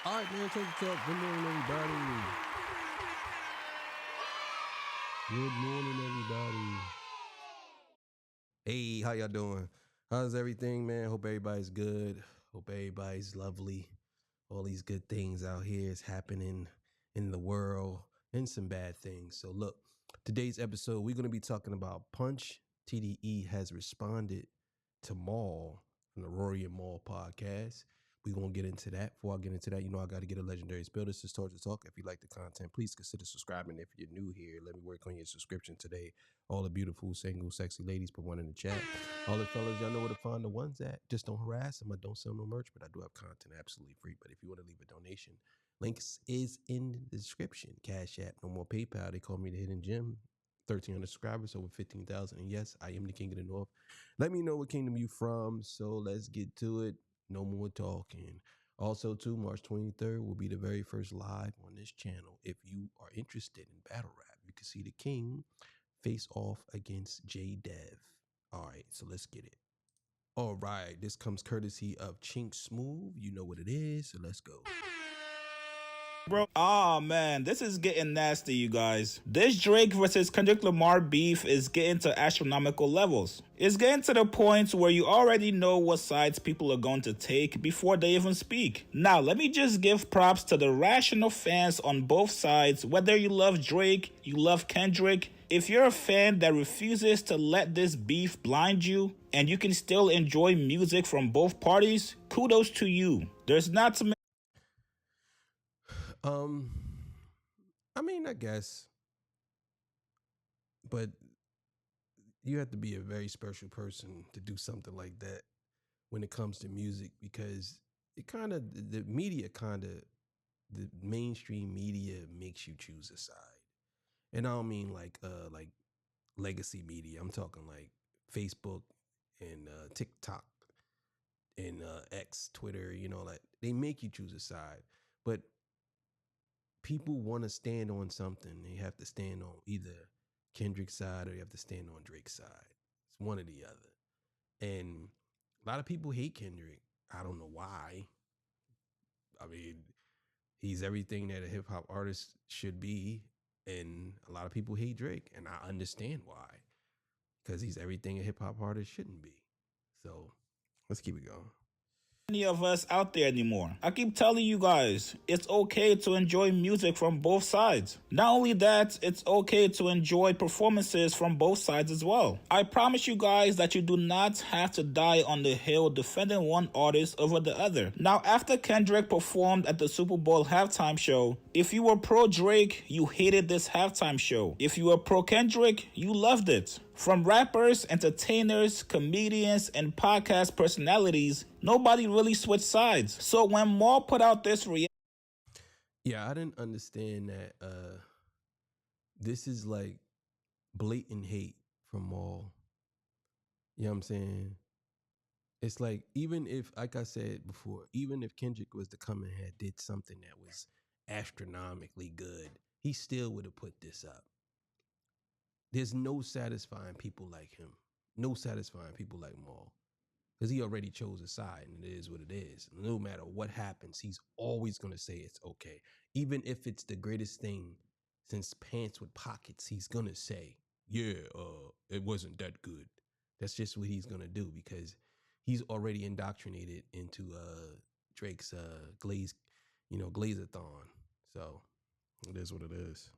All right, man, check this out. Good morning, everybody. Good morning, everybody. Hey, how y'all doing? How's everything, man? Hope everybody's good. Hope everybody's lovely. All these good things out here is happening in the world and some bad things. So look, today's episode, we're going to be talking about Punch. TDE has responded to Mal from the Rory and Mal podcast. We're going to get into that. Before I get into that, I got to get a legendary spill. This is Torture Talk. If you like the content, please consider subscribing. If you're new here, let me work on your subscription today. All the beautiful, single, sexy ladies, put one in the chat. All the fellas, y'all know where to find the ones at. Just don't harass them. I don't sell no merch, but I do have content absolutely free. But if you want to leave a donation, links is in the description. Cash App, no more PayPal. They call me the Hidden Gem. 1,300 subscribers, over 15,000. And yes, I am the King of the North. Let me know what kingdom you from. So let's get to it. No more talking. Also, too, March 23rd will be the very first live on this channel. If you are interested in battle rap, you can see the King face off against J Dev. All right, so let's get it. All right, this comes courtesy of Chink Smooth. You know what it is, so let's go. Bro, man, this is getting nasty, you guys. This Drake versus Kendrick Lamar beef is getting to astronomical levels. It's getting to the point where you already know what sides people are going to take before they even speak. Now, let me just give props to the rational fans on both sides, whether you love Drake, you love Kendrick. If you're a fan that refuses to let this beef blind you, and you can still enjoy music from both parties, kudos to you. There's not too many. I mean, I guess, but you have to be a very special person to do something like that when it comes to music, because it kind of, the mainstream media makes you choose a side. And I don't mean like legacy media. I'm talking like Facebook and TikTok and X, Twitter, like they make you choose a side. But people want to stand on something. They have to stand on either Kendrick's side or you have to stand on Drake's side. It's one or the other. And a lot of people hate Kendrick. I don't know why. I mean, he's everything that a hip hop artist should be. And a lot of people hate Drake. And I understand why. Because he's everything a hip hop artist shouldn't be. So let's keep it going. Many of us out there anymore. I keep telling you guys, it's okay to enjoy music from both sides. Not only that, it's okay to enjoy performances from both sides as well. I promise you guys that you do not have to die on the hill defending one artist over the other. Now, after Kendrick performed at the Super Bowl halftime show, if you were pro Drake, you hated this halftime show. If you were pro Kendrick, you loved it. From rappers, entertainers, comedians, and podcast personalities, nobody really switched sides. So when Mal put out this yeah, I didn't understand that this is like blatant hate from Mal. You know what I'm saying? It's like, even if, like I said before, even if Kendrick was to come in here and did something that was astronomically good, he still would have put this up. There's no satisfying people like him. No satisfying people like Mal. Because he already chose a side, and it is what it is. No matter what happens, he's always going to say it's okay. Even if it's the greatest thing since pants with pockets, he's going to say, yeah, it wasn't that good. That's just what he's going to do, because he's already indoctrinated into Drake's Glazathon. So it is what it is.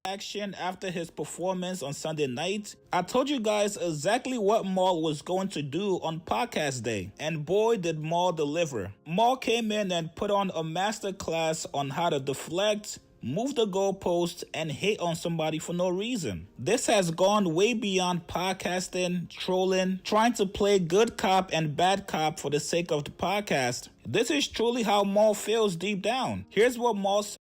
Action after his performance on Sunday night, I told you guys exactly what Mal was going to do on podcast day, and boy did Mal deliver. Mal came in and put on a masterclass on how to deflect, move the goalpost, and hate on somebody for no reason. This has gone way beyond podcasting, trolling, trying to play good cop and bad cop for the sake of the podcast. This is truly how Mal feels deep down. Here's what Mal said.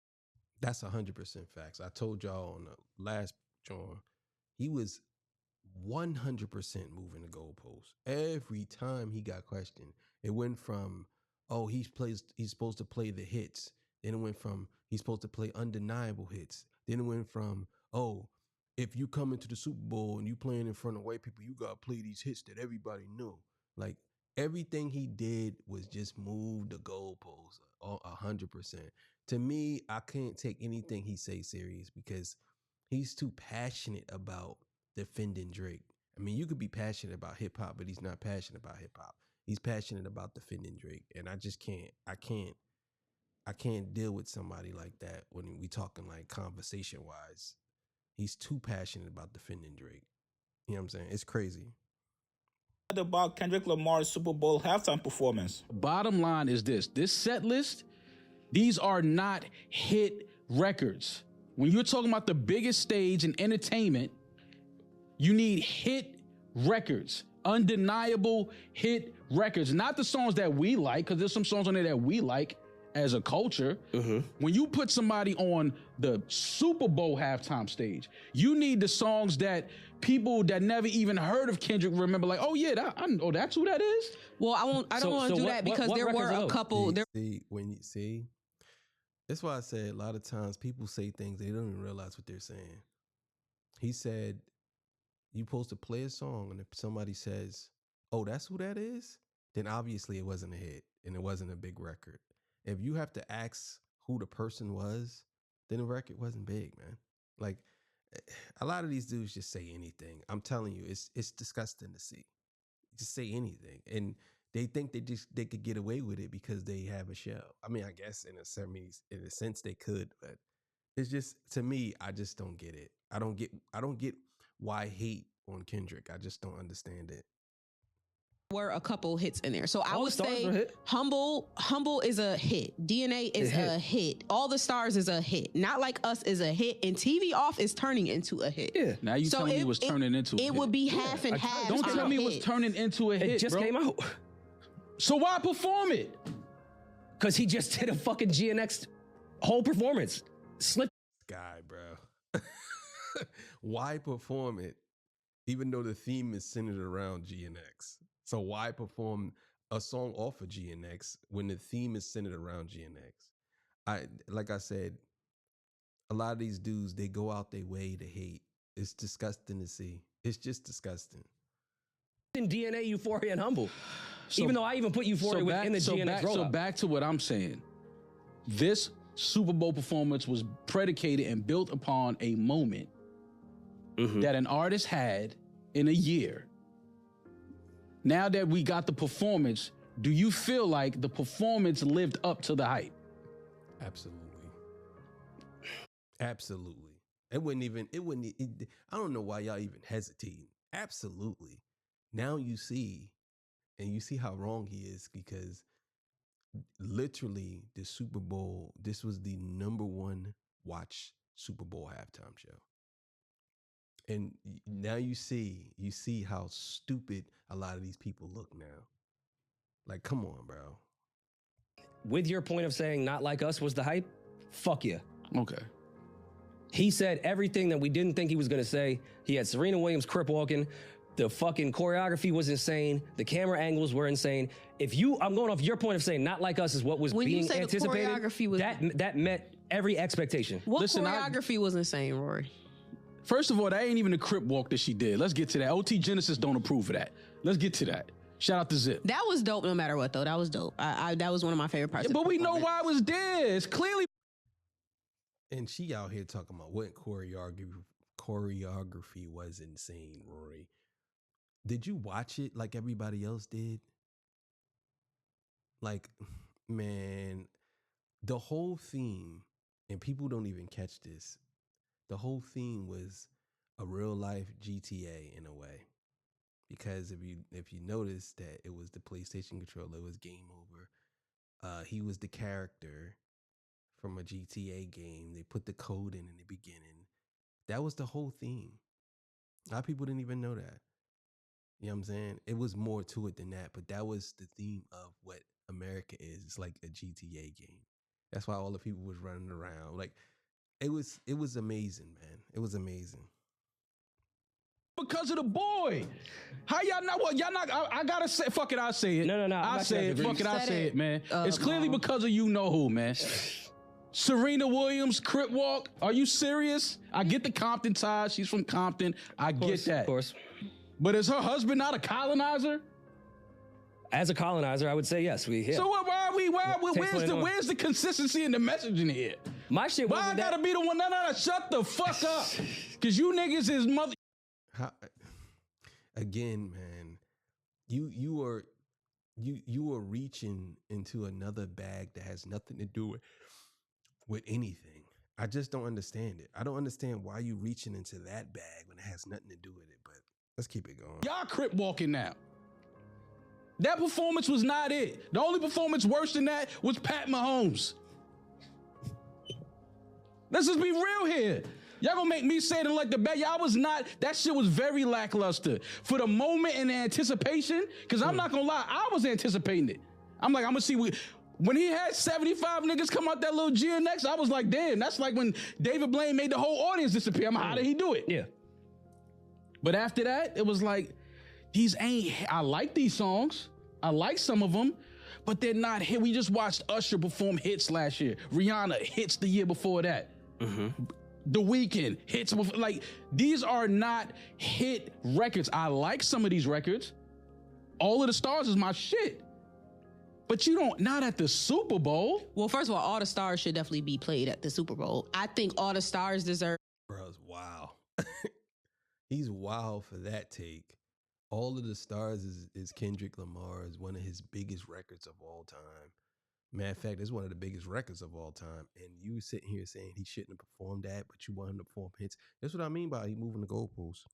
That's 100% facts. I told y'all on the last John, he was 100% moving the goalpost. Every time he got questioned, it went from, oh, he's supposed to play the hits. Then it went from, he's supposed to play undeniable hits. Then it went from, oh, if you come into the Super Bowl and you playing in front of white people, you got to play these hits that everybody knew. Like, everything he did was just move the goalposts 100%. To me, I can't take anything he say serious because he's too passionate about defending Drake. I mean, you could be passionate about hip hop, but he's not passionate about hip hop. He's passionate about defending Drake, and I just can't. I can't deal with somebody like that when we talking like conversation wise. He's too passionate about defending Drake. You know what I'm saying? It's crazy. About Kendrick Lamar's Super Bowl halftime performance. Bottom line is this set list, these are not hit records. When you're talking about the biggest stage in entertainment, you need hit records, undeniable hit records, not the songs that we like, because there's some songs on there that we like as a culture. When you put somebody on the Super Bowl halftime stage, you need the songs that people that never even heard of Kendrick remember, like, oh yeah, that's who that is. Well, I don't want to do that because there were a couple. That's why I said a lot of times people say things they don't even realize what they're saying. He said, you supposed to play a song, and if somebody says, oh, that's who that is, then obviously it wasn't a hit and it wasn't a big record. If you have to ask who the person was, then the record wasn't big, man. Like, a lot of these dudes just say anything. I'm telling you, it's disgusting to see. Just say anything. And they think they could get away with it because they have a show. I mean, I guess in a sense they could, but it's just, to me, I just don't get it. I don't get why hate on Kendrick. I just don't understand it. Were a couple hits in there. So I would say Humble is a hit. DNA is a hit. All the Stars is a hit. Not Like Us is a hit. And TV Off is turning into a hit. Yeah. Now you tell me it was turning into a hit. It would be half and half. Don't tell me it was turning into a hit. It just came out. So why perform it? Because he just did a fucking GNX whole performance. Slip. Guy, bro. Why perform it? Even though the theme is centered around GNX. So why perform a song off of GNX when the theme is centered around GNX? Like I said, a lot of these dudes, they go out their way to hate. It's disgusting to see. It's just disgusting. In DNA, Euphoria, and Humble. Even though I even put Euphoria within the GNX rollout. So back to what I'm saying. This Super Bowl performance was predicated and built upon a moment that an artist had in a year. Now that we got the performance, do you feel like the performance lived up to the hype? Absolutely. Absolutely. I don't know why y'all even hesitating. Absolutely. Now you see how wrong he is, because literally the Super Bowl, this was the #1 watch Super Bowl halftime show. And now you see how stupid a lot of these people look now. Like, come on, bro. With your point of saying Not Like Us was the hype, fuck yeah. Okay. He said everything that we didn't think he was going to say. He had Serena Williams crip walking. The fucking choreography was insane. The camera angles were insane. I'm going off your point of saying Not Like Us is what was being anticipated. The choreography was, that met every expectation. What choreography was insane, Rory? First of all, that ain't even a crip walk that she did. Let's get to that. OT Genesis don't approve of that. Let's get to that. Shout out to Zip. That was dope no matter what, though. That was dope. That was one of my favorite parts. Yeah, but we know why it was there. It's clearly. And she out here talking about what choreography was insane, Rory. Did you watch it like everybody else did? Like, man, the whole theme, and people don't even catch this, the whole theme was a real life GTA in a way. Because if you notice that it was the PlayStation controller, it was game over. He was the character from a GTA game. They put the code in the beginning. That was the whole theme. A lot of people didn't even know that. You know what I'm saying? It was more to it than that, but that was the theme of what America is. It's like a GTA game. That's why all the people was running around. Like, it was amazing, man. It was amazing. Because of the boy. How y'all not? Well, y'all not. I gotta say, fuck it. I'll say it. No. I'll say it. Fuck it. I'll say it, man. It's clearly Mom. because of you know who, man. Serena Williams, crip walk. Are you serious? I get the Compton ties. She's from Compton. I get that. Of course. But is her husband not a colonizer? As a colonizer, I would say yes. So why are we? Where's the consistency in the messaging here? My shit. Why I gotta be the one? No, shut the fuck up. Cause you niggas is mother. Again, man, you are reaching into another bag that has nothing to do with anything. I just don't understand it. I don't understand why you reaching into that bag when it has nothing to do with it. But let's keep it going. Y'all crip walking now. That performance was not it. The only performance worse than that was Pat Mahomes. Let's just be real here. Y'all gonna make me say it like the bad. Y'all was not, that shit was very lackluster. For the moment and the anticipation, because I'm not gonna lie, I was anticipating it. I'm like, I'm gonna see when he had 75 niggas come out that little GNX, I was like, damn, that's like when David Blaine made the whole audience disappear. How did he do it? Yeah. But after that, it was like, I like these songs. I like some of them, but they're not hit. We just watched Usher perform hits last year. Rihanna hits the year before that. The Weeknd hits, like, these are not hit records. I like some of these records. All of the Stars is my shit. But not at the Super Bowl. Well, first of all the stars should definitely be played at the Super Bowl. I think All the Stars deserve. Bro's wow. He's wild for that take. All of the Stars is Kendrick Lamar, is one of his biggest records of all time. Matter of fact, it's one of the biggest records of all time. And you sitting here saying he shouldn't have performed that, but you want him to perform hits. That's what I mean by he moving the goalposts.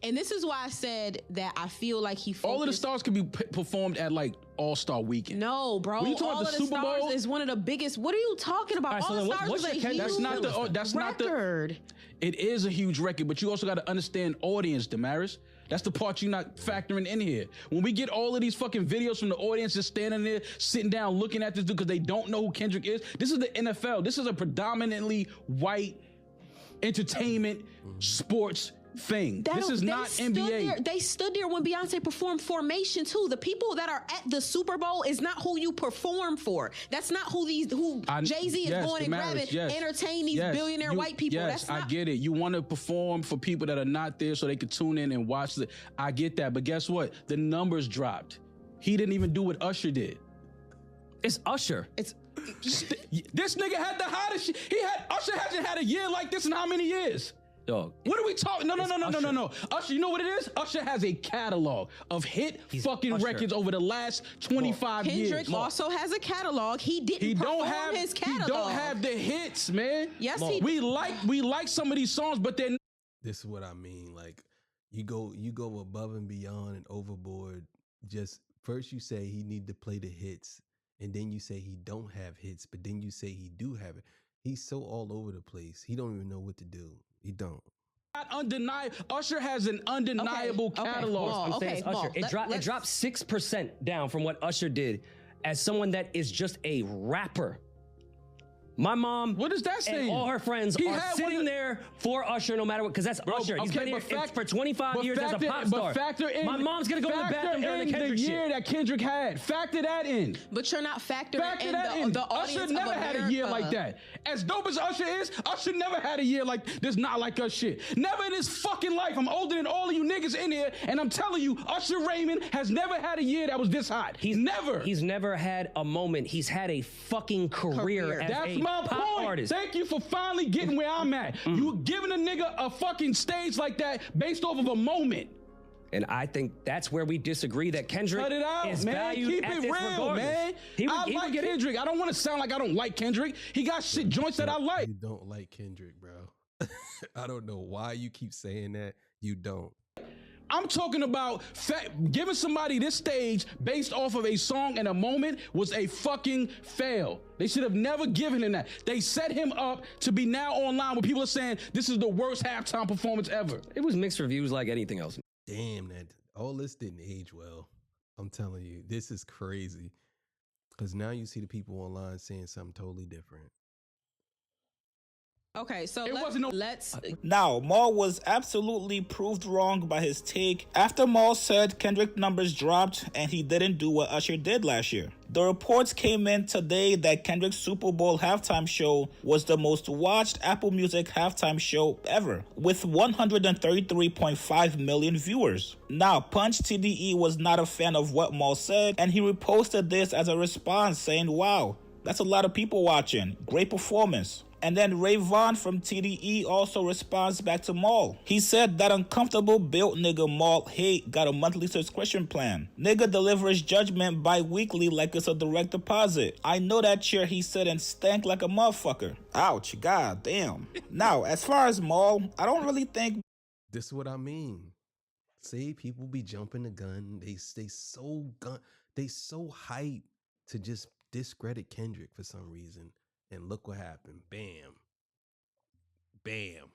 And this is why I said that I feel like he focused. All of the Stars can be performed at like All-Star Weekend. No, bro. When you talk All about of the the Super Stars Bowl is one of the biggest. What are you talking about? All the Stars is a huge record. It is a huge record, but you also got to understand audience, Damaris. That's the part you're not factoring in here. When we get all of these fucking videos from the audience just standing there, sitting down, looking at this dude because they don't know who Kendrick is. This is the NFL. This is a predominantly white entertainment sports thing. This is not NBA. They stood there when Beyonce performed Formation too. The people that are at the Super Bowl is not who you perform for. That's not who Jay-Z is going and grabbing, entertain these billionaire white people. Yes, I get it. You want to perform for people that are not there so they could tune in and watch it. I get that. But guess what? The numbers dropped. He didn't even do what Usher did. It's Usher. This nigga had the hottest shit. Usher hasn't had a year like this in how many years? Dog. What are we talking? No. Usher, you know what it is? Usher has a catalog of records over the last 25 years. Kendrick also has a catalog. He didn't perform his catalog. He don't have the hits, man. Yes, he we like some of these songs, but then this is what I mean. Like you go above and beyond and overboard. Just first you say he need to play the hits, and then you say he don't have hits, but then you say he do have it. He's so all over the place. He don't even know what to do. He don't. Not undeniable. Usher has an undeniable catalog. I'm saying it's Usher. It dropped 6% down from what Usher did as someone that is just a rapper. My mom, what does that say? And all her friends are sitting there for Usher no matter what, because that's Usher. He's been here for 25 years as a pop star. Factor in, my mom's gonna go to the bathroom during the Kendrick shit. Year that Kendrick had. Factor that in. But you're not factoring in the audience Usher never of had a year like that. As dope as Usher is, Usher never had a year like this. Not like us shit. Never in his fucking life. I'm older than all of you niggas in here, and I'm telling you, Usher Raymond has never had a year that was this hot. He's never had a moment. He's had a fucking career as That's a my pop point. artist. Thank you for finally getting where I'm at. You giving a nigga a fucking stage like that based off of a moment. And I think that's where we disagree, that Kendrick Cut it out, is man. valued Keep at it this real, regardless. man. I like Kendrick. I don't want to sound like I don't like Kendrick. He got shit joints that I like. You don't like Kendrick, bro. I don't know why you keep saying that. You don't. I'm talking about giving somebody this stage based off of a song and a moment was a fucking fail. They should have never given him that. They set him up to be now online where people are saying this is the worst halftime performance ever. It was mixed reviews like anything else. Damn, that all this didn't age well. I'm telling you, this is crazy. Because now you see the people online saying something totally different. Okay, so let's Now, Mal was absolutely proved wrong by his take after Mal said Kendrick numbers dropped and he didn't do what Usher did last year. The reports came in today that Kendrick's Super Bowl halftime show was the most watched Apple Music halftime show ever, with 133.5 million viewers. Now, Punch TDE was not a fan of what Mal said, and he reposted this as a response saying, "Wow, that's a lot of people watching. Great performance." And then Ray Vaughn from TDE also responds back to Mal. He said that uncomfortable built nigga Mal hate got a monthly subscription plan. Nigga delivers judgment bi-weekly like it's a direct deposit. I know that chair, he said, and stank like a motherfucker. Ouch, god damn. Now, as far as Mal, I don't really think... This is what I mean. See, people be jumping the gun. They so hyped to just discredit Kendrick for some reason. And look what happened. Bam. Bam.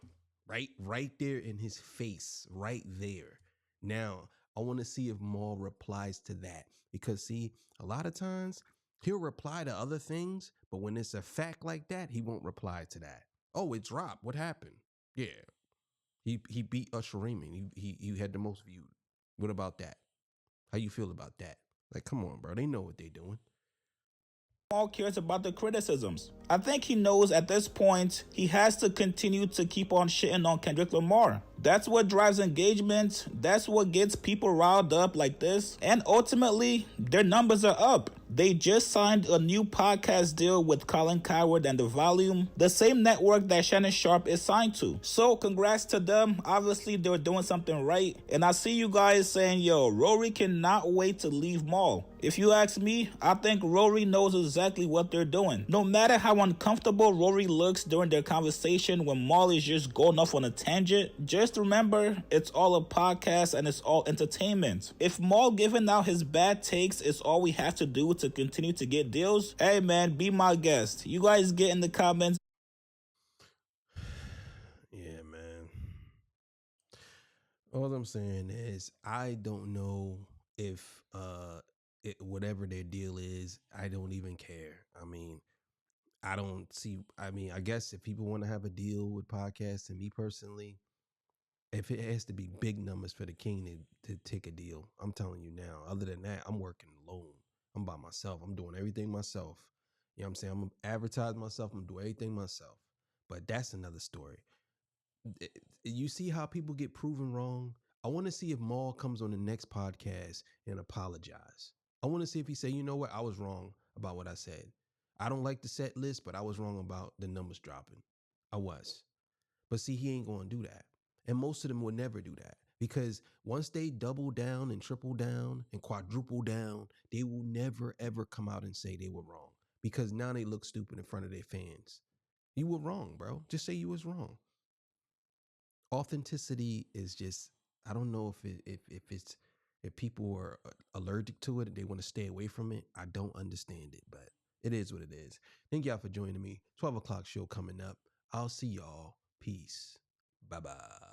Right there in his face. Right there. Now, I want to see if Mal replies to that. Because, see, a lot of times he'll reply to other things, but when it's a fact like that, he won't reply to that. Oh, it dropped. What happened? Yeah. He beat Usher Raymond. He had the most viewed. What about that? How you feel about that? Like, come on, bro. They know what they're doing. Mal cares about the criticisms. I think he knows at this point he has to continue to keep on shitting on Kendrick Lamar. That's what drives engagement. That's what gets people riled up like this. And ultimately, their numbers are up. They just signed a new podcast deal with Colin Cowherd and The Volume, the same network that Shannon Sharpe is signed to. So congrats to them. Obviously, they're doing something right. And I see you guys saying, yo, Rory cannot wait to leave Mal. If you ask me, I think Rory knows exactly what they're doing. No matter how uncomfortable Rory looks during their conversation when Mal is just going off on a tangent, just remember, it's all a podcast and it's all entertainment. If Mal giving out his bad takes is all we have to do to continue to get deals, hey man, be my guest. You guys get in the comments. Yeah, man. All I'm saying is I don't know if whatever their deal is, I don't even care. I mean, I guess if people want to have a deal with podcasts, and me personally, if it has to be big numbers for the king to take a deal, I'm telling you now. Other than that, I'm working alone. I'm by myself. I'm doing everything myself. You know what I'm saying? I'm going to advertise myself. I'm doing everything myself. But that's another story. You see how people get proven wrong? I want to see if Mal comes on the next podcast and apologize. I want to see if he say, you know what? I was wrong about what I said. I don't like the set list, but I was wrong about the numbers dropping. I was. But see, he ain't going to do that. And most of them will never do that. Because once they double down and triple down and quadruple down, they will never, ever come out and say they were wrong. Because now they look stupid in front of their fans. You were wrong, bro. Just say you was wrong. Authenticity is just, I don't know if people are allergic to it and they want to stay away from it. I don't understand it, but it is what it is. Thank y'all for joining me. 12 o'clock show coming up. I'll see y'all. Peace. Bye-bye.